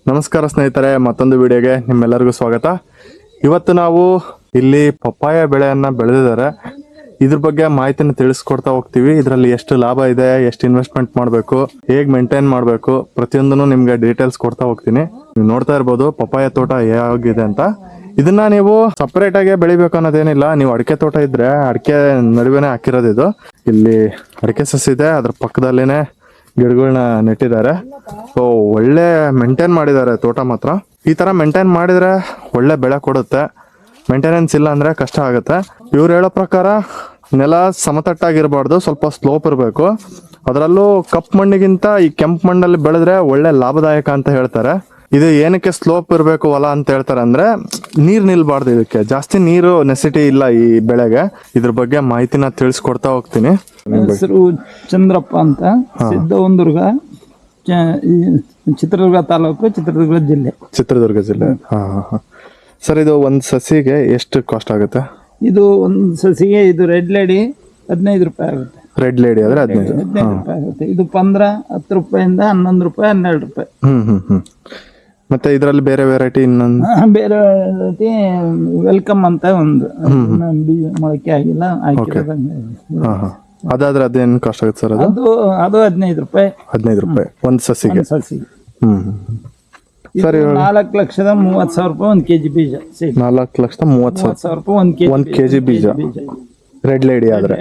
ನಮಸ್ಕಾರ ಸ್ನೇಹಿತರೆ, ಮತ್ತೊಂದು ವಿಡಿಯೋಗೆ ನಿಮ್ಮೆಲ್ಲರಿಗೂ ಸ್ವಾಗತ. ಇವತ್ತು ನಾವು ಇಲ್ಲಿ ಪಪ್ಪಾಯ ಬೆಳೆಯನ್ನ ಬೆಳೆದಿದ್ದಾರೆ, ಇದ್ರ ಬಗ್ಗೆ ಮಾಹಿತಿನ ತಿಳಿಸ್ಕೊಡ್ತಾ ಹೋಗ್ತೀವಿ. ಇದರಲ್ಲಿ ಎಷ್ಟು ಲಾಭ ಇದೆ, ಎಷ್ಟು ಇನ್ವೆಸ್ಟ್ಮೆಂಟ್ ಮಾಡಬೇಕು, ಹೇಗೆ ಮೇಂಟೈನ್ ಮಾಡಬೇಕು, ಪ್ರತಿಯೊಂದನ್ನು ನಿಮ್ಗೆ ಡೀಟೇಲ್ಸ್ ಕೊಡ್ತಾ ಹೋಗ್ತೀನಿ. ನೀವು ನೋಡ್ತಾ ಇರ್ಬೋದು ಪಪ್ಪಾಯ ತೋಟ ಹೇಗಿದೆ ಅಂತ. ಇದನ್ನ ನೀವು ಸಪರೇಟ್ ಆಗಿ ಬೆಳಿಬೇಕು ಅನ್ನೋದೇನಿಲ್ಲ. ನೀವು ಅಡಿಕೆ ತೋಟ ಇದ್ರೆ ಅಡಿಕೆ ನಡುವೆನೆ ಹಾಕಿರೋದು ಇದು. ಇಲ್ಲಿ ಅಡಿಕೆ ಸಸಿ ಇದೆ, ಅದ್ರ ಪಕ್ಕದಲ್ಲೇನೆ ಗಿಡಗಳನ್ನ ನೆಟ್ಟಿದ್ದಾರೆ. ಸೊ ಒಳ್ಳೆ ಮೇಂಟೈನ್ ಮಾಡಿದ್ದಾರೆ ತೋಟ ಮಾತ್ರ. ಈ ತರ ಮೇಂಟೈನ್ ಮಾಡಿದ್ರೆ ಒಳ್ಳೆ ಬೆಳೆ ಕೊಡುತ್ತೆ. ಮೇಂಟೆನೆನ್ಸ್ ಇಲ್ಲ ಅಂದ್ರೆ ಕಷ್ಟ ಆಗುತ್ತೆ. ಇವ್ರು ಹೇಳೋ ಪ್ರಕಾರ ನೆಲ ಸಮತಟ್ಟಾಗಿರ್ಬಾರ್ದು, ಸ್ವಲ್ಪ ಸ್ಲೋಪ್ ಇರಬೇಕು. ಅದರಲ್ಲೂ ಕಪ್ಪು ಮಣ್ಣಿಗಿಂತ ಈ ಕೆಂಪು ಮಣ್ಣಲ್ಲಿ ಬೆಳೆದ್ರೆ ಒಳ್ಳೆ ಲಾಭದಾಯಕ ಅಂತ ಹೇಳ್ತಾರೆ. ಇದು ಏನಕ್ಕೆ ಸ್ಲೋಪ್ ಇರಬೇಕು ಹೊಲ ಅಂತ ಹೇಳ್ತಾರೆ ಅಂದ್ರೆ ನೀರ್ ನಿಲ್ಬಾರ್ದು, ಇದಕ್ಕೆ ಜಾಸ್ತಿ ನೀರು ನೆಸಿಟಿ ಇಲ್ಲ ಈ ಬೆಳೆಗೆ. ಇದ್ರ ಬಗ್ಗೆ ಮಾಹಿತಿನ ತಿಳಿಸ್ಕೊಡ್ತಾ ಹೋಗ್ತೀನಿ. ಹೆಸರು ಚಂದ್ರಪ್ಪ ಅಂತ, ಸಿದ್ದವಂದುರ್ಗ, ಚಿತ್ರದುರ್ಗ ತಾಲೂಕು, ಚಿತ್ರದುರ್ಗ ಜಿಲ್ಲೆ. ಚಿತ್ರದುರ್ಗ ಜಿಲ್ಲೆ. ಹಾ. ಸರ್, ಇದು ಒಂದ್ ಸಸಿಗೆ ಎಷ್ಟು ಕಾಸ್ಟ್ ಆಗುತ್ತೆ? ಇದು ಒಂದು ಸಸಿಗೆ ಇದು ರೆಡ್ ಲೇಡಿ 15 ರೂಪಾಯಿ ಆಗುತ್ತೆ. ರೆಡ್ ಲೇಡಿ ಆದ್ರೆ 15 ರೂಪಾಯಿ ಆಗುತ್ತೆ. ಇದು 15, 10 ರೂಪಾಯಿಂದ 11 ರೂಪಾಯಿ, 12 ರೂಪಾಯಿ. ಮತ್ತೆ ಇದರಲ್ಲಿ ಬೇರೆ ವೆರೈಟಿ ಇನ್ನೊಂದು ಬೇರೆ ವೆರೈಟಿ ವೆಲ್ಕಮ್ ಅಂತ ಒಂದು ಮೊಳಕೆ ಆಗಿಲ್ಲ ಅದಾದ್ರೆ ಅದೇನು ಕಾಸ್ಟ್ ಆಗುತ್ತೆ ಸರ್? ಅದು 15 ರೂಪಾಯಿ. 15 ರೂಪಾಯಿ ಒಂದ್ ಸಸಿಗೆ. ಸರಿ, 4,30,30,000 ರೂಪಾಯಿ 1 kg ಬೀಜ. 4,30,30,000 ರೂಪಾಯಿ 1 kg ಬೀಜ ರೆಡ್ ಲೇಡಿ ಆದ್ರೆ.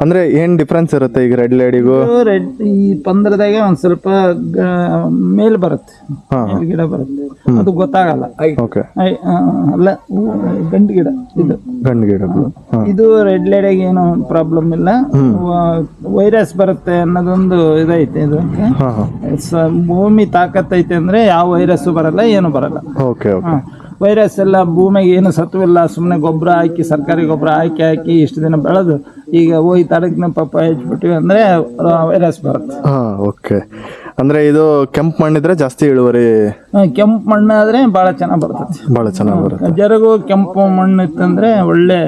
ಅಂದ್ರೆ ಏನ್ ಡಿಫ್ರೆನ್ಸ್ ಇರುತ್ತೆ ಈಗ ರೆಡ್ ಲೇಡಿಗೂ? ರೆಡ್ ಈ 15ದಾಗೆ ಒಂದ್ ಸ್ವಲ್ಪ ಮೇಲ್ ಬರುತ್ತೆ, ಗಿಡ ಬರುತ್ತೆ, ಅದು ಗೊತ್ತಾಗಲ್ಲ. ಅಲ್ಲ, ಗಂಡು ಗಿಡ ಇದು. ಗಂಡು ಗಿಡ ಇದು ರೆಡ್ ಲೇಡಿಗೆ ಏನು ಪ್ರಾಬ್ಲಮ್ ಇಲ್ಲ. ವೈರಸ್ ಬರುತ್ತೆ ಅನ್ನೋದೊಂದು ಇದೈತೆ. ಇದು ಭೂಮಿ ತಾಕತ್ತೈತೆ ಅಂದ್ರೆ ಯಾವ ವೈರಸ್ ಬರಲ್ಲ, ಏನು ಬರಲ್ಲ. ವೈರಸ್ ಎಲ್ಲ ಭೂಮಿಗೆ ಏನು ಸತ್ವಿಲ್ಲ, ಸುಮ್ಮನೆ ಗೊಬ್ಬರ ಹಾಕಿ, ಸರ್ಕಾರಿ ಗೊಬ್ಬರ ಹಾಕಿ ಇಷ್ಟು ದಿನ ಬೆಳೆದು ಈಗ ಹೋಗಿ ತಡಕ್ನ ಪಪ್ಪಾಯ ಹಚ್ಬಿಟ್ಟಿವಿ ಅಂದ್ರೆ ವೈರಸ್ ಬರುತ್ತೆ. ಓಕೆ. ಅಂದ್ರೆ ಇದು ಕೆಂಪು ಮಣ್ಣಿದ್ರೆ ಜಾಸ್ತಿ ಇಳುವರಿ? ಕೆಂಪು ಮಣ್ಣು ಆದ್ರೆ ಬಹಳ ಚೆನ್ನಾಗಿ ಬರ್ತದೆ. ಬಹಳ ಚೆನ್ನಾಗಿ ಬರುತ್ತೆ. ಜರಗು ಕೆಂಪು ಮಣ್ಣು ಇತ್ತಂದ್ರೆ ಒಳ್ಳೆ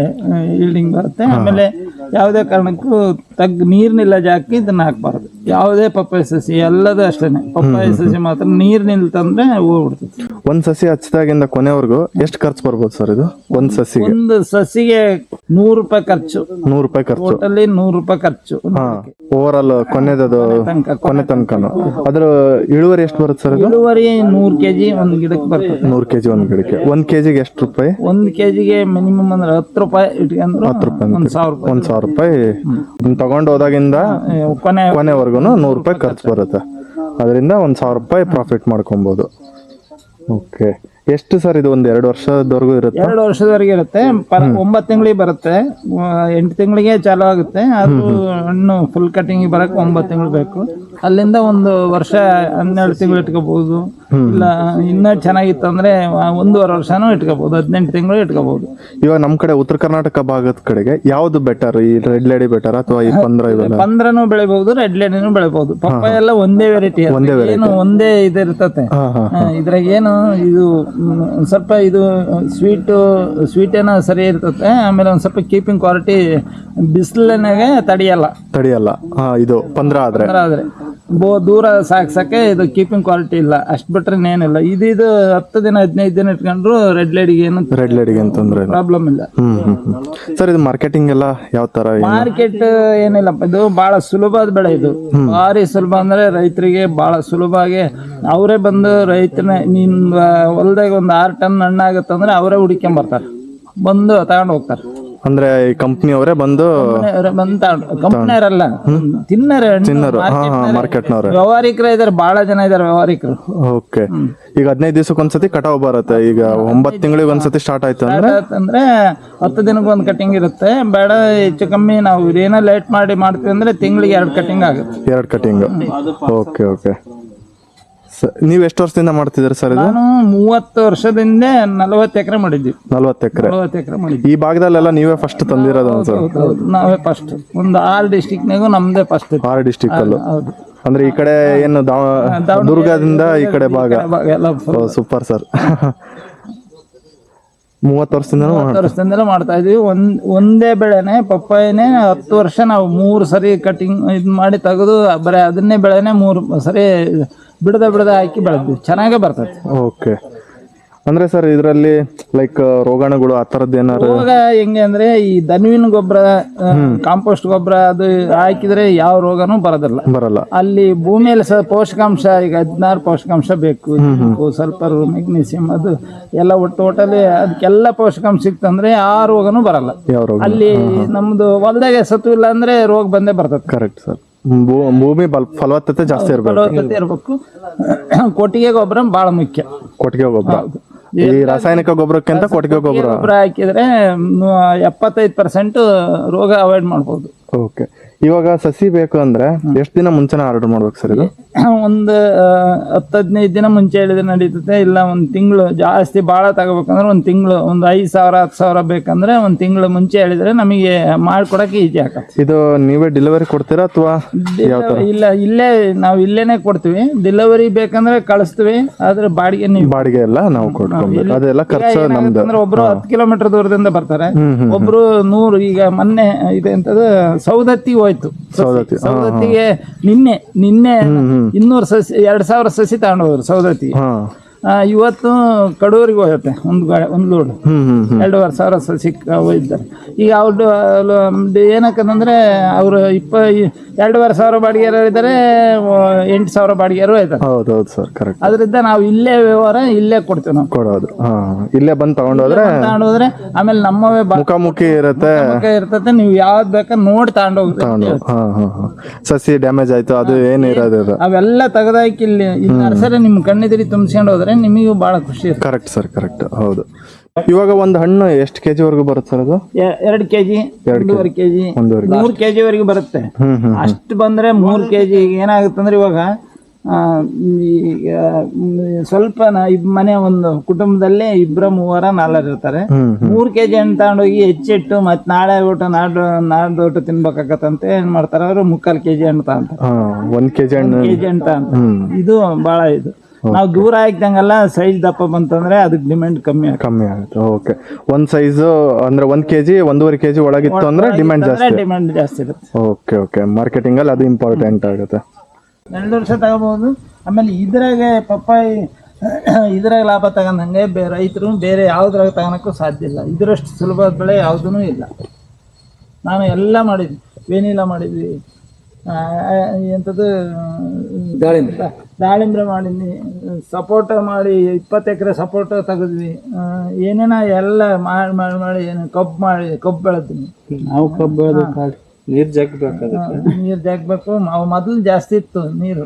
ಈಲ್ಡಿಂಗ್ ಬರುತ್ತೆ. ಆಮೇಲೆ ಯಾವುದೇ ಕಾರಣಕ್ಕೂ ನೀರ್ನಿಲ್ಲ ಜಾಕಿ ಇದನ್ನ ಹಾಕ್ಬಾರ್ದು. ಯಾವುದೇ ಪಪ್ಪಾಯ ಸಸಿ ಎಲ್ಲದೂ ಅಷ್ಟೇನೆ. ಪಪ್ಪಾಯ ಸಸಿ ಮಾತ್ರ ನೀರ್ ನಿಲ್ತಂದ್ರೆ ಹೋಗ್ಬಿಡ್ತದೆ. ಒಂದ್ ಸಸಿ ಹಚ್ಚಿದಾಗಿಂದ ಕೊನೆವರೆಗೂ ಎಷ್ಟು ಖರ್ಚು ಬರ್ಬೋದು ಸರ್ ಇದು? ಒಂದ್ ಸಸಿಗೆ? ಒಂದು ಸಸಿಗೆ 100 ರೂಪಾಯಿ ಖರ್ಚು. 100 ರೂಪಾಯಿ ಖರ್ಚು. ಟೋಟಲಿ 100 ರೂಪಾಯಿ ಖರ್ಚು. ಓವರ್ ಆಲ್ ಕೊನೆ ತನಕನು. ಅದ್ರ ಇಳುವರಿ ಎಷ್ಟು ಬರುತ್ತೆ ಸರ್? ಇಳುವರಿ 100 kg ಒಂದ್ ಗಿಡಕ್ಕೆ ಬರ್ತದೆ. 100 kg ಒಂದ್ ಗಿಡಕ್ಕೆ. 1 kg ಎಷ್ಟು ರೂಪಾಯಿ? 1 kgಗೆ ಮಿನಿಮಮ್ ಅಂದ್ರೆ 10 ರೂಪಾಯಿ ಇಟ್ಕೊಂಡ್ರು 10 ರೂಪಾಯಿ. 1,000 ರೂಪಾಯಿ ತಗೊಂಡು ಹೋದಾಗಿಂದ ಕೊನೆವರೆಗೂ 100 ರೂಪಾಯಿ ಖರ್ಚು ಬರುತ್ತೆ. ಅದರಿಂದ 1,000 ರೂಪಾಯಿ ಪ್ರಾಫಿಟ್ ಮಾಡ್ಕೊಬಹುದು. ಓಕೆ. ಎಷ್ಟು ಸರ್ ಇದು? ಒಂದು 2 ವರ್ಷದವರೆಗೂ ಇರುತ್ತೆ? 2 ವರ್ಷದವರೆಗೆ ಇರುತ್ತೆ. 9 ತಿಂಗಳಿಗೆ ಬರುತ್ತೆ. 8 ತಿಂಗಳಿಗೆ ಚಾಲು ಆಗುತ್ತೆ. ಅದು ಹಣ್ಣು ಫುಲ್ ಕಟಿಂಗ್ ಬರಕ್ಕೆ 9 ತಿಂಗಳು ಬೇಕು. ಅಲ್ಲಿಂದ 1 ವರ್ಷ 12 ತಿಂಗಳು ಇಟ್ಕೋಬಹುದು. ಇಲ್ಲ ಇನ್ನೂ ಚೆನ್ನಾಗಿತ್ತು ಅಂದ್ರೆ 1.5 ವರ್ಷನೂ ಇಟ್ಕೋಬಹುದು. 18 ತಿಂಗಳು ಇಟ್ಕೋಬಹುದು. ಇವಾಗ ನಮ್ ಕಡೆ ಉತ್ತರ ಕರ್ನಾಟಕ ಭಾಗದ ಕಡೆಗೆ ಯಾವ್ದು ಬೆಟರ್? ಈ ರೆಡ್ ಲೇಡಿ ಬೆಟರ್ ಅಥವಾ ಈ 15 ಬೆಳಿಬಹುದು, ರೆಡ್ ಲೇಡಿನೂ ಬೆಳಿಬಹುದು. ಪಪ್ಪಾಯ ಎಲ್ಲ ಒಂದೇ ವೆರೈಟಿ, ಏನು ಒಂದೇ ಇದಿರ್ತತೆ. ಇದ್ರಾಗ ಏನು ಇದು ಸ್ವಲ್ಪ ಇದು ಸ್ವೀಟ್ ಏನೋ ಸರಿ ಇರ್ತತೆ. ಆಮೇಲೆ ಒಂದ್ ಸ್ವಲ್ಪ ಕೀಪಿಂಗ್ ಕ್ವಾಲಿಟಿ ಬಿಸಿಲಿನಾಗೆ ತಡಿಯಲ್ಲ. ಇದು 15 ಆದ್ರೆ ದೂರ ಸಾಕ್ಸಕ್ಕೆ ಇದು ಕೀಪಿಂಗ್ ಕ್ವಾಲಿಟಿ ಇಲ್ಲ. ಅಷ್ಟ್ ಬಿಟ್ರೆ ಏನಿಲ್ಲ. ಇದು 10 ದಿನ 15 ದಿನ ಇಟ್ಕೊಂಡ್ರು ರೆಡ್ ಲೇಡಿಗೆ ಏನು ಪ್ರಾಬ್ಲಮ್ ಇಲ್ಲ. ಸರ್, ಇದು ಮಾರ್ಕೆಟಿಂಗ್ ಎಲ್ಲ ಯಾವ ತರ? ಮಾರ್ಕೆಟ್ ಏನಿಲ್ಲ, ಇದು ಬಹಳ ಸುಲಭದ ಬೆಳೆ. ಇದು ಭಾರಿ ಸುಲಭ ಅಂದ್ರೆ ರೈತರಿಗೆ ಬಹಳ ಸುಲಭವಾಗಿ ಅವರೇ ಬಂದು ರೈತನ ನಿನ್ ಹೊಲದಾಗ ಒಂದು 6 ಟನ್ ಹಣ್ಣಾಗತ್ತಂದ್ರೆ ಅವರೇ ಹುಡ್ಕೊಂಡ್ ಬರ್ತಾರೆ, ಬಂದು ತಗೊಂಡು ಹೋಗ್ತಾರೆ. ಅಂದ್ರೆ ಈ ಕಂಪ್ನಿ ಅವರೇ ಬಂದು ಕಂಪ್ನಿಯವರಲ್ಲ, ತಿನ್ನರು, ಮಾರ್ಕೆಟ್ನವ್ರೆ, ವ್ಯವಹಾರಿಕರು ಇದಾರೆ. ಬಹಳ ಜನ ಇದಾರೆ ವ್ಯವಹಾರಿಕರು. ಓಕೆ. ಈಗ 15 ದಿವಸಕ್ಕೆ ಒಂದ್ಸತಿ ಕಟಾವ್ ಬರುತ್ತೆ. ಈಗ 9 ತಿಂಗಳಿಗೆ ಒಂದ್ಸತಿ ಸ್ಟಾರ್ಟ್ ಆಯ್ತು ಅಂದ್ರೆ 10 ದಿನಕ್ಕೆ ಒಂದು ಕಟಿಂಗ್ ಇರುತ್ತೆ. ಬೇಡ ಹೆಚ್ಚು ಕಮ್ಮಿ ನಾವು ಏನೋ ಲೇಟ್ ಮಾಡ್ತೀವಿ ಅಂದ್ರೆ ತಿಂಗಳಿಗೆ 2 ಕಟಿಂಗ್ ಆಗುತ್ತೆ. 2 ಕಟಿಂಗ್. ಓಕೆ. ನೀವ್ ಎಷ್ಟು ವರ್ಷದಿಂದ ಮಾಡ್ತಿದ್ದೀರಿ ಸರ್ ಇದು? ನಾನು 30 ವರ್ಷದಿಂದ 40 ಎಕರೆ ಮಾಡಿದ್ವಿ. 40 ಎಕರೆ ಮಾಡಿದ್ವಿ. ಈ ಭಾಗದಲ್ಲೆಲ್ಲ ನೀವೇ ಫಸ್ಟ್ ತಂದಿರೋದು? ನಾವೇ ಫಸ್ಟ್. ಒಂದು 6 ಡಿಸ್ಟಿಕ್ನಾಗೂ ನಮ್ದೇ ಫಸ್ಟ್. 6 ಡಿಸ್ಟಿಕ್ ಅಲ್ಲೂ? ಅಂದ್ರೆ ಈ ಕಡೆ ಏನು ದುರ್ಗದಿಂದ ಈ ಕಡೆ ಭಾಗ? Super sir. 30 ವರ್ಷದಿಂದಲೂ ಮಾಡ್ತಾ ಇದೀವಿ. ಒಂದೇ ಬೆಳೆನೆ ಪಪ್ಪಾಯನೇ 10 ವರ್ಷ ನಾವು 3 ಸರಿ ಕಟಿಂಗ್ ಇದು ಮಾಡಿ ತೆಗೆದು ಬರೀ ಅದನ್ನೇ ಬೆಳೆನೆ 3 ಸರಿ ಬಿಡದ ಹಾಕಿ ಬೆಳೆದ್ವಿ, ಚೆನ್ನಾಗೇ ಬರ್ತದೆ. ಓಕೆ. ಅಂದ್ರೆ ಸರ್ ಇದರಲ್ಲಿ ಲೈಕ್ ರೋಗಾಣುಗಳು ಆ ಥರದ್ದು ಏನಾರು ರೋಗ ಹೆಂಗೆ ಅಂದ್ರೆ ಈ ದನವಿನ ಗೊಬ್ಬರ, ಕಾಂಪೋಸ್ಟ್ ಗೊಬ್ಬರ ಅದು ಹಾಕಿದ್ರೆ ಯಾವ ರೋಗನೂ ಬರಲ್ಲ. ಅಲ್ಲಿ ಭೂಮಿಯಲ್ಲಿ ಪೋಷಕಾಂಶ ಈಗ 16 ಪೋಷಕಾಂಶ ಬೇಕು, ಸ್ವಲ್ಪ ಮೆಗ್ನೀಸಿಯಂ ಅದು ಎಲ್ಲ ಒಟ್ಟಲ್ಲಿ ಅದಕ್ಕೆಲ್ಲ ಪೋಷಕಾಂಶ ಸಿಕ್ತಂದ್ರೆ ಆ ರೋಗನೂ ಬರಲ್ಲ. ಯಾವ ರೋಗ? ಅಲ್ಲಿ ನಮ್ದು ಹೊಲದಾಗ ಸತ್ತು ಇಲ್ಲ ಅಂದ್ರೆ ರೋಗ ಬಂದೇ ಬರ್ತದೆ. Correct sir. ಭೂಮಿ ಫಲವತ್ತತೆ ಜಾಸ್ತಿ ಇರ್ಬೇಕು. ಕೊಟ್ಟಿಗೆ ಗೊಬ್ಬರ ಬಹಳ ಮುಖ್ಯ. ಕೊಟ್ಟಿಗೆ ಗೊಬ್ಬರ ಈ ರಾಸಾಯನಿಕ ಗೊಬ್ಬರಕ್ಕಿಂತ ಕೊಟ್ಟಿಗೆ ಗೊಬ್ಬರ ಹಾಕಿದ್ರೆ 75% ರೋಗ ಅವಾಯ್ಡ್ ಮಾಡ್ಬೋದು. ಓಕೆ. ಇವಾಗ ಸಸಿ ಬೇಕು ಅಂದ್ರೆ ಎಷ್ಟು ದಿನ ಮುಂಚೆನೇ ಆರ್ಡರ್ ಮಾಡ್ಬೇಕು ಸರ್ ಇದು? ಒಂದು 10-15 ದಿನ ಮುಂಚೆ ಹೇಳಿದ್ರೆ ನಡೀತದೆ. ಇಲ್ಲ ಒಂದು ತಿಂಗಳು ಜಾಸ್ತಿ ಭಾಳ ತಗೋಬೇಕಂದ್ರೆ ಒಂದು ತಿಂಗಳು, ಒಂದು 5,000-10,000 ಬೇಕಂದ್ರೆ ಒಂದು ತಿಂಗಳು ಮುಂಚೆ ಹೇಳಿದ್ರೆ ನಮಗೆ ಮಾಡ್ಕೊಡಕ್ಕೆ ಈಜಿ ಆಗತ್ತೆ. ಇದು ನೀವೇ ಡೆಲಿವರಿ ಕೊಡ್ತೀರಾ ಅಥವಾ ಇಲ್ಲ ನಾವು ಇಲ್ಲೇನೆ ಕೊಡ್ತೀವಿ. ಡೆಲಿವರಿ ಬೇಕಂದ್ರೆ ಕಳಿಸ್ತೀವಿ, ಆದ್ರೆ ಬಾಡಿಗೆ ಎಲ್ಲ ನಾವು ಕೊಡ್ತೀವಿ. ಅದೆಲ್ಲ ಖರ್ಚು ನಮ್ದು. ಒಬ್ರು 10 ಕಿಲೋಮೀಟರ್ ದೂರದಿಂದ ಬರ್ತಾರೆ, ಒಬ್ರು 100. ಈಗ ಮೊನ್ನೆ ಇದೆ ಅಂತದ್ದು ಸೌದತ್ತಿ ಹೋಯ್ತು. ಸೌದತ್ತಿಗೆ ನಿನ್ನೆ 200 ಸಸಿ 2,000 ಸಸಿ ತಗೊಂಡೋದ್ರು ಸೌದತ್ತಿ. ಇವತ್ತು ಕಡೂರಿಗೆ ಹೋಗುತ್ತೆ ಒಂದು ಲೋಡ್ 2,500 ಸಸಿ ಹೋಗಿದ್ದಾರೆ. ಈಗ ಅವ್ರು ಏನಕ್ಕಂದ್ರೆ ಅವರು 2,500 ಬಾಡಿಗೆರು ಇದ್ದಾರೆ, 8,000 ಬಾಡಿಗೆರು ಇದ್ದಾರೆ. ಹೌದೌದು ಸರ್, ಕರೆಕ್ಟ್. ಅದರಿಂದ ನಾವು ಇಲ್ಲೇ ವ್ಯವಹಾರ ಇಲ್ಲೇ ಕೊಡ್ತೀವಿ. ನಾವು ಕೊಡೋದು ಇಲ್ಲೇ ಬಂದು ತಗೊಂಡೋದ್ರೆ ಆಮೇಲೆ ನಮ್ಮವೇ ಮುಖಾಮುಖಿ ಇರ್ತತೆ. ನೀವು ಯಾವ್ದು ಬೇಕಾ ನೋಡಿ ತಗೊಂಡೋಗ್ತೀವಿ. ಸಸಿ ಡ್ಯಾಮೇಜ್ ಆಯ್ತು ಅದು ಏನಿರೋದು ಅವೆಲ್ಲ ತೆಗೆದಾಕಿ ಇಲ್ಲಿ ನರ್ಸರಿ ನಿಮ್ ಕಣ್ಣಿದ್ರಿ ತುಂಬಿಸ್ಕೊಂಡು ಹೋದ್ರೆ ನಿಮಗೂ ಬಹಳ ಖುಷಿ. Correct sir, correct. ಹೌದು. ಇವಾಗ ಒಂದು ಹಣ್ಣು ಎಷ್ಟು ಕೆಜಿ ವರೆಗೂ ಬರುತ್ತೆ ಸರ್ ಅದು? 2 ಕೆಜಿ, 1.5 ಕೆಜಿ, 3 ಕೆಜಿ ವರೆಗೂ ಬರುತ್ತೆ. ಅಷ್ಟು ಬಂದ್ರೆ 3 ಕೆಜಿ ಏನಾಗುತ್ತೆ ಅಂದ್ರೆ ಇವಾಗ ಸ್ವಲ್ಪ ಮನೆ ಒಂದು ಕುಟುಂಬದಲ್ಲಿ 2-3 ಇರ್ತಾರೆ. 3 ಕೆಜಿ ಹಣ್ಣು ತಗೊಂಡೋಗಿ ಹೆಚ್ಚಿಟ್ಟು ಮತ್ತೆ ನಾಳೆ ಊಟ ನಾಡ್ದು ತಿನ್ಬೇಕಾಗತ್ತಂತೆ ಏನ್ ಮಾಡ್ತಾರೆ ಅವರು 3/4 ಕೆಜಿ ಹಣ್ಣು ತಗೊಂತಾರೆ. 1 ಕೆಜಿ ಹಣ್ಣು ತಗೊಂತಾರೆ. ಇದು ಬಹಳ ಇದು ನಾವು ದೂರ ಹಾಕ್ದಂಗೆಲ್ಲ ಸೈಜ್ ದಪ್ಪ ಬಂತಂದ್ರೆ ಅದಕ್ಕೆ ಡಿಮ್ಯಾಂಡ್ ಕಮ್ಮಿ ಆಗುತ್ತೆ. ಓಕೆ. ಒಂದ್ ಸೈಜ್ ಅಂದ್ರೆ 1 ಕೆಜಿ 1.5 ಕೆಜಿ ಒಳಗಿತ್ತು ಅಂದ್ರೆ ಡಿಮ್ಯಾಂಡ್ ಜಾಸ್ತಿ ಇರುತ್ತೆ. ಓಕೆ. ಮಾರ್ಕೆಟಿಂಗ್ ಅಲ್ಲಿ ಅದು ಇಂಪಾರ್ಟೆಂಟ್ ಆಗುತ್ತೆ. 2 ವರ್ಷ ತಗೋಬಹುದು. ಆಮೇಲೆ ಇದ್ರಾಗೆ ಪಪ್ಪಾಯಿ ಇದ್ರಾಗ ಲಾಭ ತಗೊಂಡಂಗೆ ರೈತರು ಬೇರೆ ಯಾವ್ದ್ರಾಗ ತಗೋಣಕ್ಕೂ ಸಾಧ್ಯ ಇಲ್ಲ. ಇದರಷ್ಟು ಸುಲಭ ಬೆಳೆ ಯಾವುದೂ ಇಲ್ಲ. ನಾನು ಎಲ್ಲ ಮಾಡಿದ್ವಿ, ವೆನಿಲಾ ಮಾಡಿದ್ವಿ, ಎಂಥದ್ದು ದಾಳಿಂಬ್ರೆ ಮಾಡಿದ್ವಿ, ಸಪೋಟ ಮಾಡಿ 20 ಎಕರೆ ಸಪೋಟ ತೆಗೆದ್ವಿ, ಏನೇನ ಎಲ್ಲ ಮಾಡಿ ಕಬ್ಬು ಬೆಳೆದ್ವಿ. ನಾವು ಕಬ್ಬು ಬೆಳೆದ ನೀರ್ ಜಾಗಬೇಕು. ಮೊದಲು ಜಾಸ್ತಿ ಇತ್ತು ನೀರು.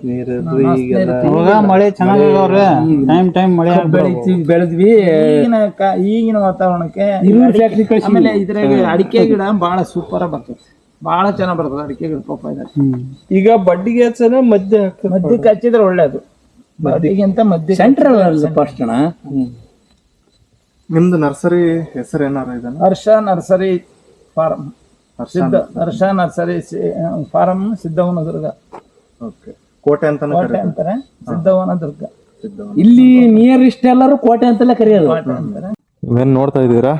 ಮಳೆ ಚೆನ್ನಾಗಿ ಬೆಳೆದ್ವಿ. ಈಗಿನ ವಾತಾವರಣಕ್ಕೆ ಆಮೇಲೆ ಇದ್ರಾಗ ಅಡಿಕೆ ಗಿಡ ಬಹಳ ಸೂಪರ್ ಬರ್ತದೆ, ಬಹಳ ಚೆನ್ನಾಗ್ ಬರ್ತದೆ ಅಡಿಕೆ ಗಿಡ. ಪಪ್ಪಾಯ ಈಗ ಬಡ್ಡಿಗೆ ಹಚ್ಚನ ಮಧ್ಯಕ್ಕೆ ಹಚ್ಚಿದ್ರೆ ಒಳ್ಳೇದು. ಬಡ್ಡಿಗಿಂತ ಮಧ್ಯ ಸೆಂಟ್ರಲ್ ಫಸ್ಟ್. ನಿಮ್ದು ನರ್ಸರಿ ಹೆಸರು ಏನಾರ ಇದೆ? ಹರ್ಷ ನರ್ಸರಿ ಫಾರ್ಮ್. ಹರ್ಷ ನರ್ಸರಿ ಫಾರಂ, ಸಿದ್ದವನದುರ್ಗ. ಕೋಟೆ ಅಂತಾರೆ, ಸಿದ್ದವನದುರ್ಗ. ಇಲ್ಲಿ ನಿಯರ್ ಇಷ್ಟ ಎಲ್ಲರೂ ಕೋಟೆ ಅಂತೆಲ್ಲ ಕರೆಯೋದು. ಏನ್ ನೋಡ್ತಾ ಇದ್ದೀರಾ,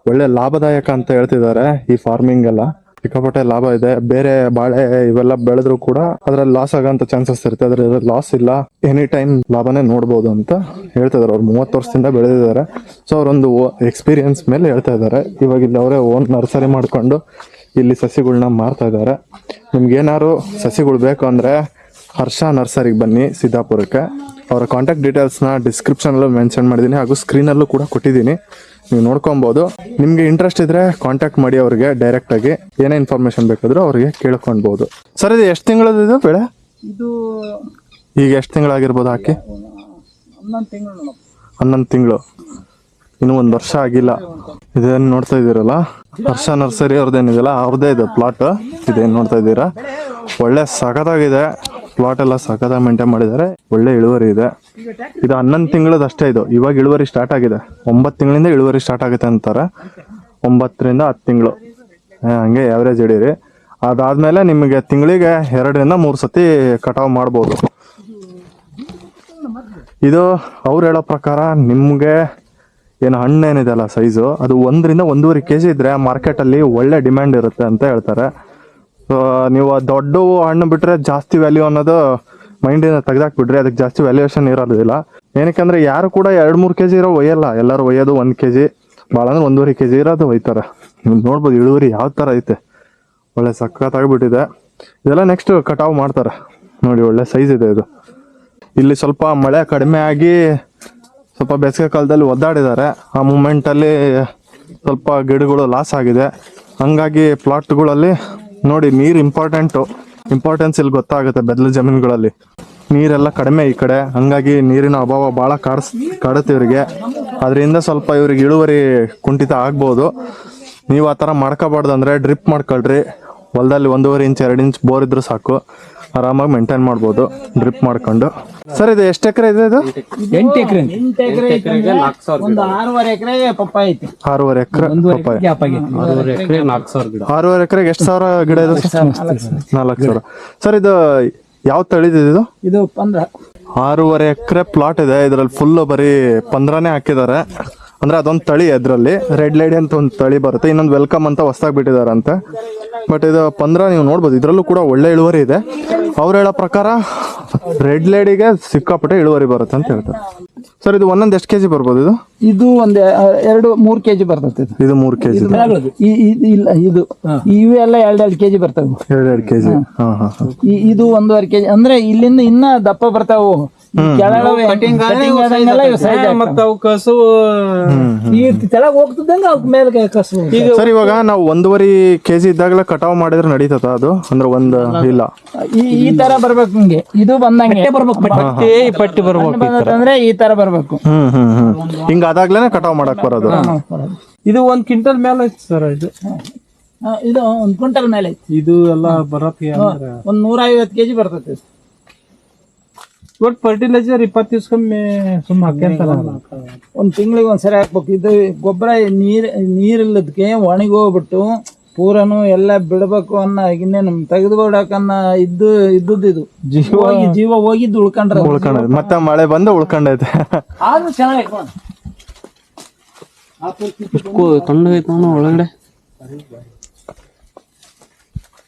ಒಳ್ಳೆ ಲಾಭದಾಯಕ ಅಂತ ಹೇಳ್ತಿದ್ದಾರೆ ಈ ಫಾರ್ಮಿಂಗ್ ಎಲ್ಲ. ಸಿಕ್ಕಾಪಟ್ಟೆ ಲಾಭ ಇದೆ. ಬೇರೆ ಬಾಳೆ ಇವೆಲ್ಲ ಬೆಳೆದ್ರು ಕೂಡ ಅದ್ರಲ್ಲಿ ಲಾಸ್ ಆಗಂತ ಚಾನ್ಸಸ್ ಇರುತ್ತೆ. ಅದ್ರ ಲಾಸ್ ಇಲ್ಲ, ಎನಿ ಟೈಮ್ ಲಾಭನೇ ನೋಡ್ಬೋದು ಅಂತ ಹೇಳ್ತಿದಾರೆ. ಅವ್ರು 30 ವರ್ಷದಿಂದ ಬೆಳೆದಿದ್ದಾರೆ. ಸೊ ಅವ್ರೊಂದು ಎಕ್ಸ್ಪೀರಿಯನ್ಸ್ ಮೇಲೆ ಹೇಳ್ತಾ ಇದ್ದಾರೆ. ಇವಾಗ ಇಲ್ಲಿ ಅವರೇ ಓನ್ ನರ್ಸರಿ ಮಾಡ್ಕೊಂಡು ಇಲ್ಲಿ ಸಸಿಗಳನ್ನ ಮಾರ್ತಾ ಇದ್ದಾರೆ. ನಿಮ್ಗೇನಾದ್ರು ಸಸಿಗಳು ಬೇಕು ಅಂದ್ರೆ ಹರ್ಷ ನರ್ಸರಿಗೆ ಬನ್ನಿ ಸಿದ್ದಾಪುರಕ್ಕೆ. ಅವರ ಕಾಂಟ್ಯಾಕ್ಟ್ ಡೀಟೇಲ್ಸ್ನ ಡಿಸ್ಕ್ರಿಪ್ಷನಲ್ಲೂ ಮೆನ್ಷನ್ ಮಾಡಿದ್ದೀನಿ, ಹಾಗೂ ಸ್ಕ್ರೀನಲ್ಲೂ ಕೂಡ ಕೊಟ್ಟಿದ್ದೀನಿ, ನೀವು ನೋಡ್ಕೊಬೋದು. ನಿಮ್ಗೆ ಇಂಟ್ರೆಸ್ಟ್ ಇದ್ರೆ ಕಾಂಟ್ಯಾಕ್ಟ್ ಮಾಡಿ ಅವ್ರಿಗೆ ಡೈರೆಕ್ಟ್ ಆಗಿ. ಏನೇ ಇನ್ಫಾರ್ಮೇಶನ್ ಬೇಕಾದ್ರೂ ಅವ್ರಿಗೆ ಕೇಳ್ಕೊಳ್ಬಹುದು. ಸರ್ ಇದು ಎಷ್ಟು ತಿಂಗಳದ್ದು ಬೆಳೆ? ಇದು ಈಗ ಎಷ್ಟು ತಿಂಗಳಾಗಿರ್ಬೋದು ಹಾಕಿ? 11 ತಿಂಗಳು. ಇನ್ನು 1 ವರ್ಷ ಆಗಿಲ್ಲ. ಇದೇನು ನೋಡ್ತಾ ಇದ್ದೀರಲ್ಲ, ಹರ್ಷ ನರ್ಸರಿ ಅವ್ರದ್ದೇನಿದೆಯಲ್ಲ ಅವ್ರದ್ದೇ ಇದು ಪ್ಲಾಟ್. ಇದೇನು ನೋಡ್ತಾ ಇದ್ದೀರಾ, ಒಳ್ಳೆ ಸಖತ್ತಾಗಿದೆ ಪ್ಲಾಟ್ ಎಲ್ಲ. ಸಖತ್ತಾಗಿ ಮೇಂಟೈನ್ ಮಾಡಿದ್ದಾರೆ, ಒಳ್ಳೆ ಇಳುವರಿ ಇದೆ. ಇದು 11 ತಿಂಗಳದ್ದು ಅಷ್ಟೇ. ಇದು ಇವಾಗ ಇಳುವರಿ ಸ್ಟಾರ್ಟ್ ಆಗಿದೆ. 9 ತಿಂಗಳಿಂದ ಇಳುವರಿ ಸ್ಟಾರ್ಟ್ ಆಗುತ್ತೆ ಅಂತಾರೆ. 9ರಿಂದ 10 ತಿಂಗಳು ಹಂಗೆ ಆವ್ರೇಜ್ ಹಿಡೀರಿ. ಅದಾದ್ಮೇಲೆ ನಿಮಗೆ ತಿಂಗಳಿಗೆ 2ರಿಂದ 3 ಸತಿ ಕಟಾವು ಮಾಡ್ಬೋದು. ಇದು ಅವ್ರು ಹೇಳೋ ಪ್ರಕಾರ ನಿಮ್ಗೆ ಏನು ಹಣ್ಣು ಏನಿದೆಯಲ್ಲ ಸೈಜು, ಅದು 1ರಿಂದ 1.5 ಕೆಜಿ ಇದ್ರೆ ಮಾರ್ಕೆಟಲ್ಲಿ ಒಳ್ಳೆ ಡಿಮ್ಯಾಂಡ್ ಇರುತ್ತೆ ಅಂತ ಹೇಳ್ತಾರೆ. ಸೊ ನೀವು ದೊಡ್ಡ ಹಣ್ಣು ಬಿಟ್ರೆ ಜಾಸ್ತಿ ವ್ಯಾಲ್ಯೂ ಅನ್ನೋದು ಮೈಂಡಿನ ತೆಗ್ದಾಕ್ಬಿಡ್ರಿ, ಅದಕ್ಕೆ ಜಾಸ್ತಿ ವ್ಯಾಲ್ಯೂಯೇಷನ್ ಇರೋದಿಲ್ಲ. ಏನಕ್ಕಂದ್ರೆ ಯಾರು ಕೂಡ 2-3 kg ಇರೋ ಒಯ್ಯಲ್ಲ, ಎಲ್ಲರೂ ಒಯ್ಯೋದು 1 kg, ಭಾಳ ಅಂದ್ರೆ 1.5 kg ಇರೋದು ಒಯ್ತಾರೆ. ನೀವು ನೋಡ್ಬೋದು ಇಳುವರಿ ಯಾವ ಥರ ಐತೆ, ಒಳ್ಳೆ ಸಖತ್ತಾಗ್ಬಿಟ್ಟಿದೆ. ಇದೆಲ್ಲ ನೆಕ್ಸ್ಟ್ ಕಟಾವು ಮಾಡ್ತಾರೆ ನೋಡಿ, ಒಳ್ಳೆ ಸೈಜ್ ಇದೆ ಇದು. ಇಲ್ಲಿ ಸ್ವಲ್ಪ ಮಳೆ ಕಡಿಮೆ ಆಗಿ ಸ್ವಲ್ಪ ಬೇಸಿಗೆ ಕಾಲದಲ್ಲಿ ಒದ್ದಾಡಿದ್ದಾರೆ. ಆ ಮೂಮೆಂಟಲ್ಲಿ ಸ್ವಲ್ಪ ಗಿಡಗಳು ಲಾಸ್ ಆಗಿದೆ. ಹಂಗಾಗಿ ಪ್ಲಾಟ್ಗಳಲ್ಲಿ ನೋಡಿ ನೀರು ಇಂಪಾರ್ಟೆನ್ಸ್ ಇಲ್ಲಿ ಗೊತ್ತಾಗುತ್ತೆ. ಬೆದ್ಲು ಜಮೀನುಗಳಲ್ಲಿ ನೀರೆಲ್ಲ ಕಡಿಮೆ ಈ ಕಡೆ, ಹಂಗಾಗಿ ನೀರಿನ ಅಭಾವ ಭಾಳ ಕಾಡುತ್ತೆ ಇವರಿಗೆ. ಅದರಿಂದ ಸ್ವಲ್ಪ ಇವ್ರಿಗೆ ಇಳುವರಿ ಕುಂಠಿತ ಆಗ್ಬೋದು. ನೀವು ಆ ಥರ ಮಾಡ್ಕೋಬಾರ್ದಂದ್ರೆ ಡ್ರಿಪ್ ಮಾಡ್ಕೊಳ್ರಿ. ಹೊಲದಲ್ಲಿ 1.5 ಇಂಚ್ 2 ಇಂಚ್ ಬೋರ್ ಇದ್ರೂ ಸಾಕು, ಆರಾಮಾಗಿ ಮೇಂಟೈನ್ ಮಾಡ್ಬೋದು ಡ್ರಿಪ್ ಮಾಡ್ಕೊಂಡು. ಸರ್ ಇದು ಎಷ್ಟು ಎಕರೆ ಇದೆ? ಇದು 8 ಎಕರೆ 8 ಎಕರೆ ಒಂದು 6.5 ಎಕರೆ ಪಪ್ಪಾಯ ಐತಿ. 6.5 ಎಕರೆ ಪಪ್ಪಾಯ. 6 ಎಕರೆ 4,000 ಗಿಡ. 6.5 ಎಕರೆಗೆ ಎಷ್ಟು ಸಾವಿರ ಗಿಡ ಇದೆ? 4,000. ಸರ್ ಇದು ಯಾವ ತಳಿದಿದೆ ಇದು? ಇದು 15. 6.5 ಎಕರೆ ಪ್ಲಾಟ್ ಇದೆ. ಇದರಲ್ಲಿ ಫುಲ್ ಬರೀ 15ನೇ ಹಾಕಿದ್ದಾರೆ. ಅಂದ್ರೆ ಅದೊಂದು ತಳಿ, ಅದರಲ್ಲಿ ರೆಡ್ ಲೇಡಿ ಅಂತ ಒಂದು ತಳಿ ಬರುತ್ತೆ, ಇನ್ನೊಂದು ವೆಲ್ಕಮ್ ಅಂತ ಹೊಸದಾಗಿ ಬಿಟ್ಟಿದಾರಂತೆ. ಬಟ್ ಇದು 15 ನೀವು ನೋಡ್ಬೋದು. ಇದರಲ್ಲೂ ಕೂಡ ಒಳ್ಳೆ ಇಳುವರಿ ಇದೆ. ಅವ್ರು ಹೇಳೋ ಪ್ರಕಾರ ರೆಡ್ ಲೇಡಿಗೆ ಸಿಕ್ಕಾಪಟ್ಟೆ ಇಳುವರಿ ಬರುತ್ತೆ ಅಂತ ಹೇಳ್ತಾರೆ. ಸರ್ ಇದು ಒಂದೊಂದು ಎಷ್ಟು ಕೆಜಿ ಬರ್ಬೋದು? ಇದು ಒಂದು 2-3 kg ಬರ್ತದೆ. ಇದು 3 kg. ಇಲ್ಲ ಇದು ಇವೆಲ್ಲ 2-2 kg ಬರ್ತವೆ. 2-2 kg. ಇದು 1.5 kg. ಅಂದ್ರೆ ಇಲ್ಲಿಂದ ಇನ್ನ ದಪ್ಪ ಬರ್ತಾವು. ಮತ್ತ ಅವು ಕಸು ತೆಳಗ್ ಹೋಗ್ತದಂಗ ಅವ್ಕ ಮೇಲೆ ಕಸು. ಸರ್ ಇವಾಗ ನಾವು 1.5 kg ಇದ್ದಾಗಲೇ ಕಟಾವ್ ಮಾಡಿದ್ರೆ ನಡೀತದ ಅದು? ಅಂದ್ರೆ ಒಂದು ಇಲ್ಲ ಈ ತರ ಬರ್ಬೇಕು, ಹಿಂಗೆ ಇದು ಬಂದಂಗೆ ಬರ್ಬೇಕು, ಪಟ್ಟಿ ಬರ್ಬೇಕು ಅಂದ್ರೆ ಈ ತರ ಬರ್ಬೇಕು. ಹಿಂಗ ಅದಾಗ್ಲೇನೆ ಕಟಾವ್ ಮಾಡಕ್ ಬರೋದು. ಇದು 1 ಕ್ವಿಂಟಲ್ ಮೇಲೆ ಐತಿ ಸರ್. ಇದು 1 ಕ್ವಿಂಟಲ್ ಮೇಲೆ ಐತಿ. ಇದು ಎಲ್ಲ ಬರತ್ತೆ ಒಂದ್ 150 kg ಬರ್ತೈತಿ. ಒಟ್ಟು ಫರ್ಟಿಲೈಸರ್ 20 ದಿವ್ಸಕ್ಕೊಮ್ಮೆ ಸುಮ್ಮ ಹಾಕ್ಯಂತಾರ. 1 ತಿಂಗಳಿಗೆ ಒಂದ್ಸರಿ ಹಾಕ್ಬೇಕು. ಇದು ಗೊಬ್ಬರ ನೀರಿಲ್ಲದಕ್ಕೆ ಒಣಗೋಗ್ಬಿಟ್ಟು ಪೂರನು ಎಲ್ಲ ಬಿಡ್ಬೇಕು ಅನ್ನೋ ಇನ್ನೇನು ತೆಗೆದು ಬಿಡಕನ್ನ ಇದ್ದುದು ಜೀವ ಹೋಗಿದ್ದು ಉಳ್ಕೊಂಡ್ರೆ ಮತ್ತೆ ಮಳೆ ಬಂದು ಉಳ್ಕೊಂಡೈತೆ. ಆದ್ರೂ ಚೆನ್ನಾಗಿ ತಣ್ಣಗೈತೆ ಒಳಗಡೆ.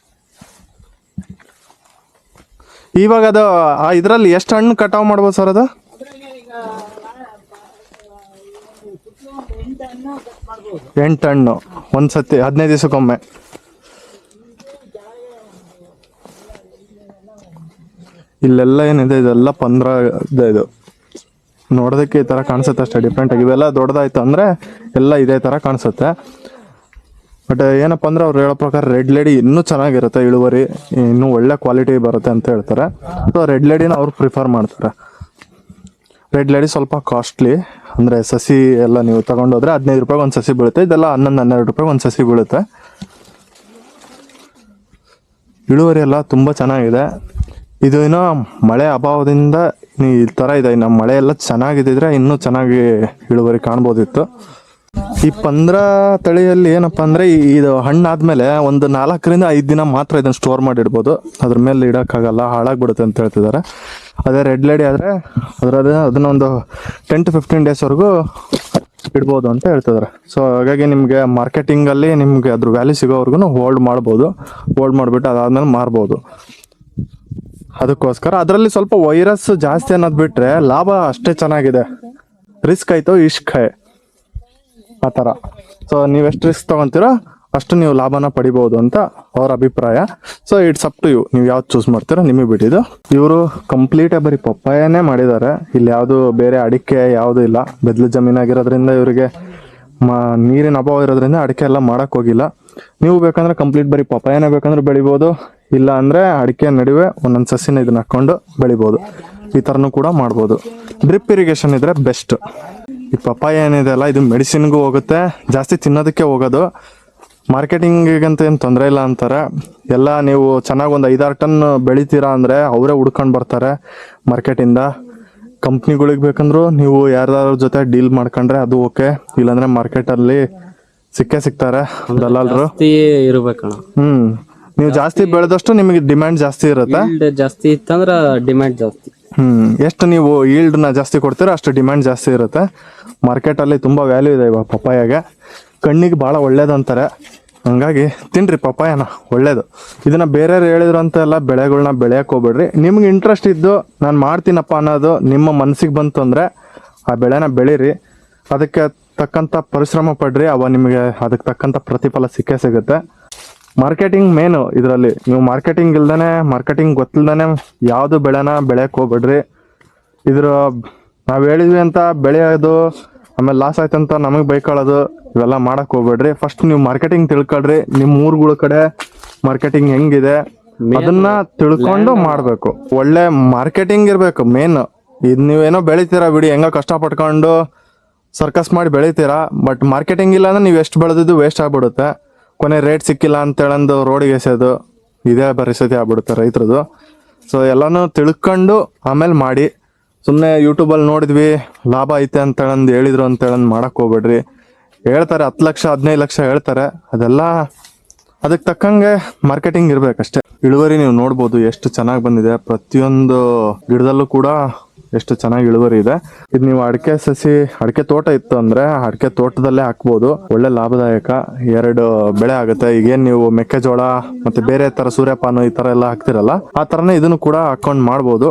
ಇವಾಗ ಅದು ಇದ್ರಲ್ಲಿ ಎಷ್ಟು ಹಣ್ಣು ಕಟಾವ್ ಮಾಡ್ಬೋದು ಸರ್? ಅದು 8 ಹಣ್ಣು ಒಂದ್ಸತಿ 15 ದಿವಸಕ್ಕೊಮ್ಮೆ. ಇಲ್ಲೆಲ್ಲ ಏನಿದೆ ಇದೆಲ್ಲ 15 ಇದೆ. ಇದು ನೋಡೋದಕ್ಕೆ ಈ ತರ ಕಾಣಿಸುತ್ತೆ ಅಷ್ಟೇ, ಡಿಫ್ರೆಂಟ್ ಆಗಿ. ಇವೆಲ್ಲ ದೊಡ್ಡದಾಯ್ತು ಅಂದ್ರೆ ಎಲ್ಲ ಇದೇ ತರ ಕಾಣಿಸುತ್ತೆ. ಬಟ್ ಏನಪ್ಪ ಅಂದ್ರೆ ಅವ್ರು ಹೇಳೋ ಪ್ರಕಾರ ರೆಡ್ ಲೇಡಿ ಇನ್ನೂ ಚೆನ್ನಾಗಿರುತ್ತೆ, ಇಳುವರಿ ಇನ್ನೂ ಒಳ್ಳೆ ಕ್ವಾಲಿಟಿ ಬರುತ್ತೆ ಅಂತ ಹೇಳ್ತಾರೆ. ಸೊ ರೆಡ್ ಲೇಡಿನ ಅವ್ರು ಪ್ರಿಫರ್ ಮಾಡ್ತಾರೆ. ರೆಡ್ ಲೇಡಿ ಸ್ವಲ್ಪ ಕಾಸ್ಟ್ಲಿ, ಅಂದರೆ ಸಸಿ ಎಲ್ಲ ನೀವು ತಗೊಂಡೋದ್ರೆ 15 ರೂಪಾಯಿಗೆ ಒಂದು ಸಸಿ ಬೀಳುತ್ತೆ. ಇದೆಲ್ಲ 11-12 ರೂಪಾಯಿಗೆ ಒಂದು ಸಸಿ ಬೀಳುತ್ತೆ. ಇಳುವರಿ ಎಲ್ಲ ತುಂಬ ಚೆನ್ನಾಗಿದೆ. ಇದು ಏನೋ ಮಳೆ ಅಭಾವದಿಂದ ಈ ಥರ ಇದೆ. ಇನ್ನು ಮಳೆ ಎಲ್ಲ ಚೆನ್ನಾಗಿದ್ದಿದ್ರೆ ಇನ್ನೂ ಚೆನ್ನಾಗಿ ಇಳುವರಿ ಕಾಣ್ಬೋದಿತ್ತು. ಈ 15 ತಳಿಯಲ್ಲಿ ಏನಪ್ಪಾ ಅಂದ್ರೆ ಇದು ಹಣ್ಣಾದ್ಮೇಲೆ ಒಂದು 4ರಿಂದ 5 ದಿನ ಮಾತ್ರ ಇದನ್ನ ಸ್ಟೋರ್ ಮಾಡಿಡ್ಬೋದು. ಅದ್ರ ಮೇಲೆ ಇಡಕ್ಕಾಗಲ್ಲ, ಹಾಳಾಗ್ಬಿಡುತ್ತೆ ಅಂತ ಹೇಳ್ತಿದ್ದಾರೆ. ಅದೇ ರೆಡ್ ಲೇಡಿ ಆದ್ರೆ ಅದನ್ನ ಒಂದು 10 to 15 days ವರೆಗೂ ಇಡ್ಬೋದು ಅಂತ ಹೇಳ್ತಿದ್ದಾರೆ. ಸೊ ಹಾಗಾಗಿ ನಿಮ್ಗೆ ಮಾರ್ಕೆಟಿಂಗ್ ಅಲ್ಲಿ ನಿಮ್ಗೆ ಅದ್ರ ವ್ಯಾಲ್ಯೂ ಸಿಗೋವರೆಗೂ ಹೋಲ್ಡ್ ಮಾಡ್ಬೋದು. ಹೋಲ್ಡ್ ಮಾಡ್ಬಿಟ್ಟು ಅದಾದ್ಮೇಲೆ ಮಾರ್ಬೋದು. ಅದಕ್ಕೋಸ್ಕರ ಅದರಲ್ಲಿ ಸ್ವಲ್ಪ ವೈರಸ್ ಜಾಸ್ತಿ ಅನ್ನೋದು ಬಿಟ್ರೆ ಲಾಭ ಅಷ್ಟೇ ಚೆನ್ನಾಗಿದೆ. ರಿಸ್ಕ್ ಆಯ್ತು ಇಷ್ಕ್ ಆ ಥರ. ಸೊ ನೀವೆಷ್ಟು ರಿಸ್ಕ್ ತಗೊಂತೀರೋ ಅಷ್ಟು ನೀವು ಲಾಭನ ಪಡಿಬಹುದು ಅಂತ ಅವ್ರ ಅಭಿಪ್ರಾಯ. So it's up to you, ನೀವು ಯಾವ್ದು ಚೂಸ್ ಮಾಡ್ತೀರೋ ನಿಮಗೆ ಬಿಟ್ಟಿದ್ದು. ಇವರು ಕಂಪ್ಲೀಟ್ ಬರೀ ಪಪ್ಪಾಯನೇ ಮಾಡಿದ್ದಾರೆ. ಇಲ್ಲಿ ಯಾವುದು ಬೇರೆ ಅಡಿಕೆ ಯಾವುದು ಇಲ್ಲ. ಬೆದ್ಲು ಜಮೀನಾಗಿರೋದ್ರಿಂದ ಇವರಿಗೆ ನೀರಿನ ಅಭಾವ ಇರೋದ್ರಿಂದ ಅಡಿಕೆ ಎಲ್ಲ ಮಾಡಕ್ ಹೋಗಿಲ್ಲ. ನೀವು ಬೇಕಂದ್ರೆ ಕಂಪ್ಲೀಟ್ ಬರೀ ಪಪ್ಪಾಯನೇ ಬೇಕಂದ್ರೆ ಬೆಳಿಬೋದು, ಇಲ್ಲ ಅಂದ್ರೆ ಅಡಿಕೆ ನಡುವೆ ಒಂದೊಂದು ಸಸಿನ ಇದನ್ನ ಹಾಕೊಂಡು ಬೆಳಿಬೋದು. ಈ ಥರನೂ ಕೂಡ ಮಾಡ್ಬೋದು. ಡ್ರಿಪ್ ಇರಿಗೇಷನ್ ಇದ್ರೆ ಬೆಸ್ಟ್. ಈ ಪಪ್ಪಾಯ ಏನಿದೆ ಅಲ್ಲ, ಇದು ಮೆಡಿಸಿನ್ಗೂ ಹೋಗುತ್ತೆ, ಜಾಸ್ತಿ ತಿನ್ನೋದಕ್ಕೆ ಹೋಗೋದು. ಮಾರ್ಕೆಟಿಂಗಿಗಂತ ಏನು ತೊಂದರೆ ಇಲ್ಲ ಅಂತಾರೆ. ಎಲ್ಲ ನೀವು ಚೆನ್ನಾಗಿ ಒಂದು 5-6 ಟನ್ ಬೆಳಿತೀರಾ ಅಂದರೆ ಅವರೇ ಹುಡ್ಕೊಂಡು ಬರ್ತಾರೆ ಮಾರ್ಕೆಟಿಂದ. ಕಂಪ್ನಿಗಳಿಗೆ ಬೇಕಂದ್ರು ನೀವು ಯಾರ್ದಾರ ಜೊತೆ ಡೀಲ್ ಮಾಡ್ಕೊಂಡ್ರೆ ಅದು ಓಕೆ, ಇಲ್ಲಾಂದ್ರೆ ಮಾರ್ಕೆಟಲ್ಲಿ ಸಿಗ್ತಾರೆ ದಲ್ಲಾಳರು. ಇರ್ಬೇಕಣ್ಣ. ನೀವು ಜಾಸ್ತಿ ಬೆಳೆದಷ್ಟು ನಿಮಗೆ ಡಿಮ್ಯಾಂಡ್ ಜಾಸ್ತಿ ಇರುತ್ತೆ. ಜಾಸ್ತಿ ಇತ್ತಂದ್ರ ಡಿಮ್ಯಾಂಡ್ ಜಾಸ್ತಿ. ಎಷ್ಟು ನೀವು ಈಲ್ಡ್ನ ಜಾಸ್ತಿ ಕೊಡ್ತೀರೋ ಅಷ್ಟು ಡಿಮ್ಯಾಂಡ್ ಜಾಸ್ತಿ ಇರುತ್ತೆ. ಮಾರ್ಕೆಟಲ್ಲಿ ತುಂಬ ವ್ಯಾಲ್ಯೂ ಇದೆ ಇವಾಗ ಪಪ್ಪಾಯಾಗೆ. ಕಣ್ಣಿಗೆ ಭಾಳ ಒಳ್ಳೇದಂತಾರೆ. ಹಂಗಾಗಿ ತಿನ್ರಿ ಪಪ್ಪಾಯನ, ಒಳ್ಳೇದು. ಇದನ್ನ ಬೇರೆಯವ್ರು ಹೇಳಿದ್ರು ಅಂತ ಎಲ್ಲ ಬೆಳೆಗಳನ್ನ ಬೆಳೆಯಕ್ಕೆ ಹೋಗ್ಬೇಡ್ರಿ. ನಿಮ್ಗೆ ಇಂಟ್ರೆಸ್ಟ್ ಇದ್ದು ನಾನು ಮಾಡ್ತೀನಪ್ಪ ಅನ್ನೋದು ನಿಮ್ಮ ಮನಸ್ಸಿಗೆ ಬಂತು ಅಂದರೆ ಆ ಬೆಳೆನ ಬೆಳೀರಿ. ಅದಕ್ಕೆ ತಕ್ಕಂಥ ಪರಿಶ್ರಮ ಪಡ್ರಿ, ಅವ ನಿಮಗೆ ಅದಕ್ಕೆ ತಕ್ಕಂಥ ಪ್ರತಿಫಲ ಸಿಕ್ಕೇ ಸಿಗುತ್ತೆ. ಮಾರ್ಕೆಟಿಂಗ್ ಮೇನು ಇದರಲ್ಲಿ. ನೀವು ಮಾರ್ಕೆಟಿಂಗ್ ಇಲ್ದೇ, ಮಾರ್ಕೆಟಿಂಗ್ ಗೊತ್ತಿಲ್ದೇ ಯಾವುದು ಬೆಳೆನ ಬೆಳೆಯಕ್ಕೆ ಹೋಗ್ಬೇಡ್ರಿ. ಇದ್ರ ನಾವು ಹೇಳಿದ್ವಿ ಅಂತ ಬೆಳೆಯೋದು ಆಮೇಲೆ ಲಾಸ್ ಆಯ್ತಂತ ನಮಗೆ ಬೈಕೊಳ್ಳೋದು ಇವೆಲ್ಲ ಮಾಡಕ್ಕೆ ಹೋಗ್ಬೇಡ್ರಿ. ಫಸ್ಟ್ ನೀವು ಮಾರ್ಕೆಟಿಂಗ್ ತಿಳ್ಕೊಳ್ರಿ. ನಿಮ್ಮ ಊರುಗಳ ಕಡೆ ಮಾರ್ಕೆಟಿಂಗ್ ಹೆಂಗಿದೆ ಅದನ್ನ ತಿಳ್ಕೊಂಡು ಮಾಡಬೇಕು. ಒಳ್ಳೆ ಮಾರ್ಕೆಟಿಂಗ್ ಇರಬೇಕು ಮೇನ್. ಇದು ನೀವೇನೋ ಬೆಳಿತೀರಾ ಬಿಡಿ, ಹೆಂಗೋ ಕಷ್ಟಪಟ್ಕೊಂಡು ಸರ್ಕಸ್ ಮಾಡಿ ಬೆಳಿತೀರಾ, ಬಟ್ ಮಾರ್ಕೆಟಿಂಗ್ ಇಲ್ಲ ಅಂದ್ರೆ ನೀವು ಎಷ್ಟು ಬೆಳೆದಿದ್ದು ವೇಸ್ಟ್ ಆಗ್ಬಿಡುತ್ತೆ. ಕೊನೆ ರೇಟ್ ಸಿಕ್ಕಿಲ್ಲ ಅಂತೇಳಂದು ರೋಡಿಗೆ ಎಸೆಯೋದು, ಇದೇ ಪರಿಸ್ಥಿತಿ ಆಗ್ಬಿಡುತ್ತೆ ರೈತರದು. ಸೊ ಎಲ್ಲನೂ ತಿಳ್ಕೊಂಡು ಆಮೇಲೆ ಮಾಡಿ. ಸುಮ್ಮನೆ ಯೂಟ್ಯೂಬಲ್ಲಿ ನೋಡಿದ್ವಿ ಲಾಭ ಐತೆ ಅಂತೇಳಂದು ಹೇಳಿದ್ರು ಅಂತೇಳಂದು ಮಾಡಕ್ಕೆ ಹೋಗ್ಬೇಡ್ರಿ. ಹೇಳ್ತಾರೆ 10 ಲಕ್ಷ 15 ಲಕ್ಷ ಹೇಳ್ತಾರೆ, ಅದೆಲ್ಲ ಅದಕ್ಕೆ ತಕ್ಕಂಗೆ ಮಾರ್ಕೆಟಿಂಗ್ ಇರಬೇಕಷ್ಟೇ. ಇಳುವರಿ ನೀವು ನೋಡ್ಬೋದು ಎಷ್ಟು ಚೆನ್ನಾಗಿ ಬಂದಿದೆ. ಪ್ರತಿಯೊಂದು ಗಿಡದಲ್ಲೂ ಕೂಡ ಎಷ್ಟು ಚೆನ್ನಾಗಿ ಇಳುವರಿ ಇದೆ. ಇದು ನೀವು ಅಡಿಕೆ ತೋಟ ಇತ್ತು ಅಂದ್ರೆ ಅಡಿಕೆ ತೋಟದಲ್ಲೇ ಹಾಕ್ಬೋದು. ಒಳ್ಳೆ ಲಾಭದಾಯಕ 2 ಬೆಳೆ ಆಗುತ್ತೆ. ಈಗೇನ್ ನೀವು ಮೆಕ್ಕೆಜೋಳ ಮತ್ತೆ ಬೇರೆ ತರ ಸೂರ್ಯಪಾನ ಈ ತರ ಎಲ್ಲ ಹಾಕ್ತಿರಲ್ಲ, ಆ ತರನೇ ಇದನ್ನು ಕೂಡ ಹಾಕೊಂಡ್ ಮಾಡ್ಬೋದು.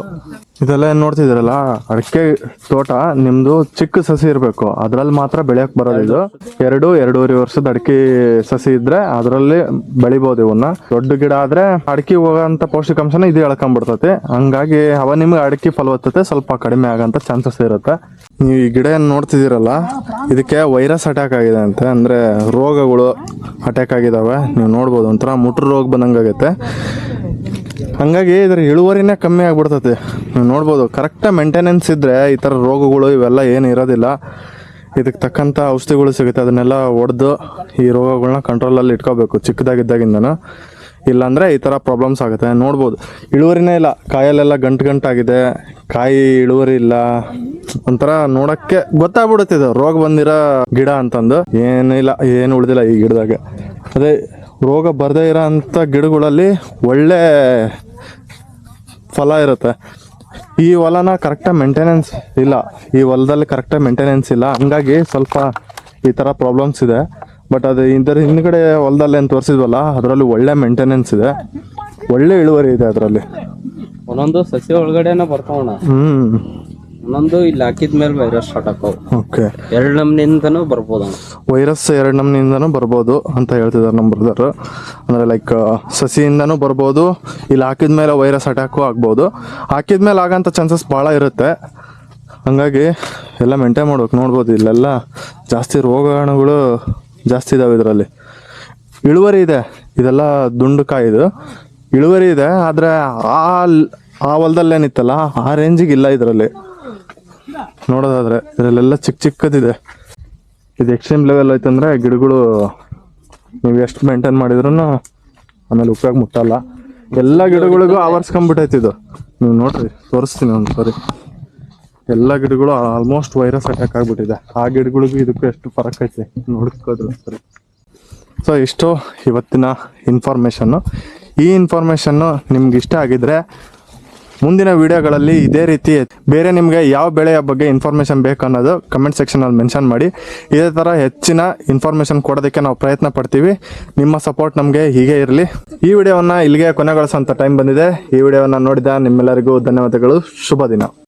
ಇದೆಲ್ಲ ಏನ್ ನೋಡ್ತಿದ್ದೀರಲ್ಲ, ಅಡಿಕೆ ತೋಟ ನಿಮ್ದು ಚಿಕ್ಕ ಸಸಿ ಇರಬೇಕು, ಅದ್ರಲ್ಲಿ ಮಾತ್ರ ಬೆಳೆಯಕ್ ಬರೋದು. ಇದು 2-2.5 ವರ್ಷದ ಅಡಿಕೆ ಸಸಿ ಇದ್ರೆ ಅದರಲ್ಲಿ ಬೆಳಿಬೋದು ಇವನ್ನ. ದೊಡ್ಡ ಗಿಡ ಆದ್ರೆ ಅಡಿಕೆ ಹೋಗೋಂತ ಪೌಷ್ಟಿಕಾಂಶನ ಇದು ಎಳ್ಕೊಂಡ್ಬಿಡ್ತೈತಿ. ಹಂಗಾಗಿ ಅವ ನಿಮ್ಗೆ ಅಡಿಕೆ ಫಲವತ್ತತೆ ಸ್ವಲ್ಪ ಕಡಿಮೆ ಆಗಂತ ಚಾನ್ಸಸ್ ಇರುತ್ತೆ. ನೀವು ಈ ಗಿಡ ಏನ್ ನೋಡ್ತಿದ್ದೀರಲ್ಲ, ಇದಕ್ಕೆ ವೈರಸ್ ಅಟ್ಯಾಕ್ ಆಗಿದೆ ಅಂತ, ಅಂದ್ರೆ ರೋಗಗಳು ಅಟ್ಯಾಕ್ ಆಗಿದಾವೆ. ನೀವು ನೋಡ್ಬೋದು ಒಂಥರ ಮುಟ್ರು ರೋಗ ಬಂದಂಗಾಗೈತೆ. ಹಂಗಾಗಿ ಇದ್ರ ಇಳುವರಿನೇ ಕಮ್ಮಿ ಆಗ್ಬಿಡ್ತೈತಿ. ನೀವು ನೋಡ್ಬೋದು ಕರೆಕ್ಟಾಗಿ ಮೇಂಟೆನೆನ್ಸ್ ಇದ್ರೆ ಈ ಥರ ರೋಗಗಳು ಇವೆಲ್ಲ ಏನು ಇರೋದಿಲ್ಲ. ಇದಕ್ಕೆ ತಕ್ಕಂಥ ಔಷಧಿಗಳು ಸಿಗುತ್ತೆ, ಅದನ್ನೆಲ್ಲ ಹೊಡೆದು ಈ ರೋಗಗಳನ್ನ ಕಂಟ್ರೋಲಲ್ಲಿ ಇಟ್ಕೋಬೇಕು ಚಿಕ್ಕದಾಗಿದ್ದಾಗಿಂದನು. ಇಲ್ಲಾಂದರೆ ಈ ಥರ ಪ್ರಾಬ್ಲಮ್ಸ್ ಆಗುತ್ತೆ. ನೋಡ್ಬೋದು ಇಳುವರಿನೇ ಇಲ್ಲ, ಕಾಯಲ್ಲೆಲ್ಲ ಗಂಟಾಗಿದೆ, ಕಾಯಿ ಇಳುವರಿ ಇಲ್ಲ. ಒಂಥರ ನೋಡೋಕ್ಕೆ ಗೊತ್ತಾಗ್ಬಿಡುತ್ತೆ ಇದು ರೋಗ ಬಂದಿರೋ ಗಿಡ ಅಂತಂದು. ಏನಿಲ್ಲ, ಏನು ಉಳಿದಿಲ್ಲ ಈ ಗಿಡದಾಗ. ಅದೇ ರೋಗ ಬರದೇ ಇರೋ ಅಂಥ ಗಿಡಗಳಲ್ಲಿ ಒಳ್ಳೆ ಫಲ ಇರುತ್ತೆ. ಈ ಹೊಲನ ಕರೆಕ್ಟಾಗಿ ಮೇಂಟೆನೆನ್ಸ್ ಇಲ್ಲ, ಈ ಹೊಲದಲ್ಲಿ ಕರೆಕ್ಟಾಗಿ ಮೇಂಟೆನೆನ್ಸ್ ಇಲ್ಲ, ಹಂಗಾಗಿ ಸ್ವಲ್ಪ ಈ ಥರ ಪ್ರಾಬ್ಲಮ್ಸ್ ಇದೆ. ಬಟ್ ಅದು ಇದರ ಹಿಂದ್ಗಡೆ ಹೊಲದಲ್ಲಿ ಏನು ತೋರಿಸಿದ್ವಲ್ಲ ಅದರಲ್ಲಿ ಒಳ್ಳೆ ಮೇಂಟೆನೆನ್ಸ್ ಇದೆ, ಒಳ್ಳೆ ಇಳುವರಿ ಇದೆ ಅದರಲ್ಲಿ. ಒಂದೊಂದು ಸಸಿ ಒಳಗಡೆನ ಬರ್ತಾವಣ, ಒಂದೊಂದು ಇಲ್ಲಿ ಹಾಕಿದ್ಮೇಲೆ ವೈರಸ್ ಸ್ಟಾರ್ಟ್ ಆಕಾವು. ಓಕೆ, 2 ನಮ್ನಿಂದನೂ ಬರ್ಬೋದಣ್ಣ ವೈರಸ್ 2 ನಮ್ನಿಂದನೂ ಬರ್ಬೋದು ಅಂತ ಹೇಳ್ತಿದ್ದಾರೆ ನಮ್ಮ ಬ್ರದರ್. ಅಂದರೆ ಲೈಕ್ ಸಸಿಯಿಂದನೂ ಬರ್ಬೋದು, ಇಲ್ಲಿ ಹಾಕಿದ್ಮೇಲೆ ವೈರಸ್ ಅಟ್ಯಾಕು ಆಗ್ಬೋದು. ಹಾಕಿದ್ಮೇಲೆ ಆಗೋಂಥ ಚಾನ್ಸಸ್ ಭಾಳ ಇರುತ್ತೆ. ಹಂಗಾಗಿ ಎಲ್ಲ ಮೇಂಟೈನ್ ಮಾಡ್ಬೇಕು. ನೋಡ್ಬೋದು ಇಲ್ಲೆಲ್ಲ ಜಾಸ್ತಿ ರೋಗಾಣುಗಳು ಜಾಸ್ತಿ ಇದಾವೆ ಇದರಲ್ಲಿ. ಇಳುವರಿ ಇದೆ, ಇದೆಲ್ಲ ದುಂಡು ಕಾಯಿದು ಇಳುವರಿ ಇದೆ, ಆದರೆ ಆ ಹೊಲದಲ್ಲೇನಿತ್ತಲ್ಲ ಆ ರೇಂಜಿಗೆ ಇಲ್ಲ ಇದರಲ್ಲಿ. ನೋಡೋದಾದ್ರೆ ಇದರಲ್ಲೆಲ್ಲ ಚಿಕ್ಕದಿದೆ. ಇದು ಎಕ್ಸ್ಟ್ರೀಮ್ ಲೆವೆಲ್ ಐತಂದ್ರೆ ಗಿಡಗಳು ನೀವು ಎಷ್ಟು ಮೇಂಟೈನ್ ಮಾಡಿದ್ರು ಆಮೇಲೆ ಉಪಯೋಗ ಮುಟ್ಟಲ್ಲ. ಎಲ್ಲ ಗಿಡಗಳಿಗೂ ಆವರಿಸ್ಕೊಂಡ್ಬಿಟ್ಟೈತಿ ಇದು. ನೀವು ನೋಡ್ರಿ, ತೋರಿಸ್ತೀನಿ ಒಂದು ಸರಿ. ಎಲ್ಲ ಗಿಡಗಳು ಆಲ್ಮೋಸ್ಟ್ ವೈರಸ್ ಅಟ್ಯಾಕ್ ಆಗಿಬಿಟ್ಟಿದೆ. ಆ ಗಿಡಗಳಿಗೂ ಇದಕ್ಕೂ ಎಷ್ಟು ಫರಕ್ ಐತಿ ನೋಡ್ಕೋದ್ರು ಸರಿ. ಸೊ ಇಷ್ಟು ಇವತ್ತಿನ ಇನ್ಫಾರ್ಮೇಷನ್ನು. ಈ ಇನ್ಫಾರ್ಮೇಷನ್ನು ನಿಮ್ಗೆ ಇಷ್ಟ ಆಗಿದ್ರೆ ಮುಂದಿನ ವಿಡಿಯೋಗಳಲ್ಲಿ ಇದೇ ರೀತಿ ಬೇರೆ ನಿಮಗೆ ಯಾವ ಬೆಳೆಯ ಬಗ್ಗೆ ಇನ್ಫಾರ್ಮೇಷನ್ ಬೇಕು ಅನ್ನೋದು ಕಮೆಂಟ್ ಸೆಕ್ಷನಲ್ಲಿ ಮೆನ್ಷನ್ ಮಾಡಿ. ಇದೇ ಥರ ಹೆಚ್ಚಿನ ಇನ್ಫಾರ್ಮೇಷನ್ ಕೊಡೋದಕ್ಕೆ ನಾವು ಪ್ರಯತ್ನ ಪಡ್ತೀವಿ. ನಿಮ್ಮ ಸಪೋರ್ಟ್ ನಮಗೆ ಹೀಗೆ ಇರಲಿ. ಈ ವಿಡಿಯೋವನ್ನು ಇಲ್ಲಿಗೆ ಕೊನೆಗೊಳಿಸೋಂಥ ಟೈಮ್ ಬಂದಿದೆ. ಈ ವಿಡಿಯೋವನ್ನು ನೋಡಿದ ನಿಮ್ಮೆಲ್ಲರಿಗೂ ಧನ್ಯವಾದಗಳು. ಶುಭ ದಿನ.